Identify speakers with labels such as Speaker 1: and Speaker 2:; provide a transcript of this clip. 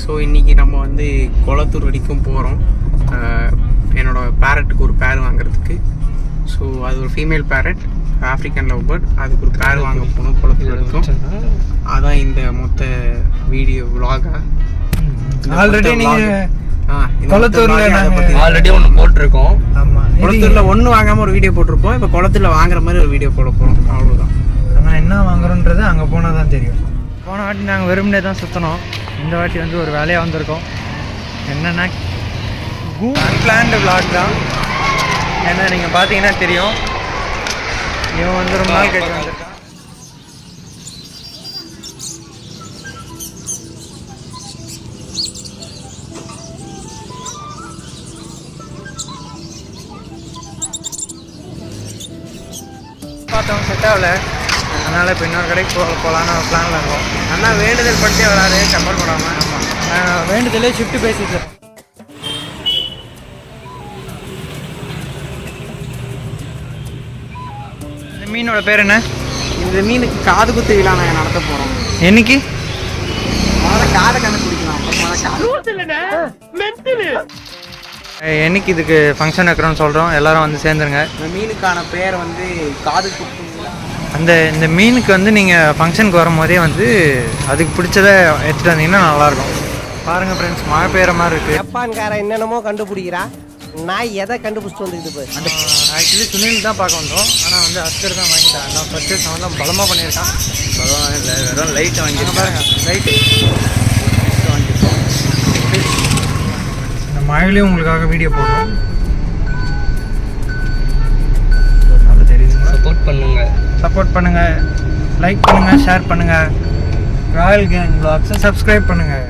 Speaker 1: So இன்றைக்கி நம்ம வந்து கொளத்தூர் வரைக்கும் போகிறோம் என்னோடய பேரட்டுக்கு ஒரு பேர் வாங்குறதுக்கு. ஸோ அது ஒரு female parrot, African love bird. அதுக்கு ஒரு பேர் வாங்க போகணும் கொளத்தூர் வரைக்கும். அதான் இந்த மொத்த வீடியோ விலாகா.
Speaker 2: ஆல்ரெடி நீங்கள்
Speaker 3: ஆல்ரெடி ஒன்று போட்டிருக்கோம்.
Speaker 2: ஆமாம்,
Speaker 1: கொளத்தூரில் ஒன்று வாங்காமல் ஒரு வீடியோ போட்டிருப்போம். இப்போ கொளத்தூரில் வாங்குற மாதிரி ஒரு வீடியோ போட போகிறோம், அவ்வளோதான்.
Speaker 2: ஆனால் என்ன வாங்குறோன்றது அங்கே போனால் தான் தெரியும். போன வாட்டி நாங்கள் வெறுமனே தான் சுற்றினோம். இந்த வாட்டி வந்து ஒரு வேலையாக வந்திருக்கோம். என்னென்னா அன்பிளான்டு விளாக் தான். ஏன்னா நீங்கள் பார்த்தீங்கன்னா தெரியும், இவன் வந்து ரொம்ப நாள் கழிச்சு வந்திருக்கான். பார்த்தவங்க செட் ஆகல, அதனால் இப்போ இன்னொரு கடைக்கு போகலான்னு பிளானில் இருக்கோம்.
Speaker 1: அண்ணா வேண்டுதல் பண்ணிட்டே வராது, கம்பல் போடாமல்.
Speaker 2: ஆமாம், வேண்டுதலே ஷிஃப்ட் பேசிட்டு. இந்த மீனோட பேர் என்ன?
Speaker 1: இந்த மீனுக்கு காது குத்து விழா நாங்கள் நடத்த போகிறோம்.
Speaker 2: என்னைக்கு?
Speaker 1: முதல்ல காதை கண்டுபிடிக்கலாம்.
Speaker 2: என்னைக்கு இதுக்கு ஃபங்க்ஷன் வைக்கிறோன்னு சொல்கிறோம், எல்லோரும் வந்து சேர்ந்துருங்க.
Speaker 1: இந்த மீனுக்கான பேர் வந்து காது குத்து.
Speaker 2: இந்த மீனுக்கு வந்து நீங்கள் ஃபங்க்ஷனுக்கு வரும்போதே வந்து அதுக்கு பிடிச்சதை எடுத்துகிட்டு வந்தீங்கன்னா நல்லாயிருக்கும். பாருங்கள் ஃப்ரெண்ட்ஸ், மழை பெய்கிற மாதிரி இருக்குது.
Speaker 4: ஜப்பான்காரன் என்னென்னமோ கண்டுபிடிக்கிறா, நான் எதை கண்டுபிடிச்சிட்டு வந்துக்கிட்டு போய்
Speaker 2: அந்த ஆக்சுவலி சுனில் தான் பார்க்க வந்தோம். ஆனால் வந்து அஸ்கர் தான் வாங்கிட்டான். நான் ஃபஸ்ட்டு அவன் தான் பலமாக பண்ணியிருக்கான்.
Speaker 3: பரவாயில்ல, இல்லை வெறும் லைட்டை வாங்கிட்டு
Speaker 2: பாருங்கள், லைட்டு இந்த மழையிலையும் உங்களுக்காக வீடியோ போடுறோம். அது தெரியுதுங்களா? சப்போர்ட் பண்ணுங்கள், லைக் பண்ணுங்கள், ஷேர் பண்ணுங்கள். ராயல் கேங் வ்ளாக்ஸை சப்ஸ்கிரைப் பண்ணுங்கள்.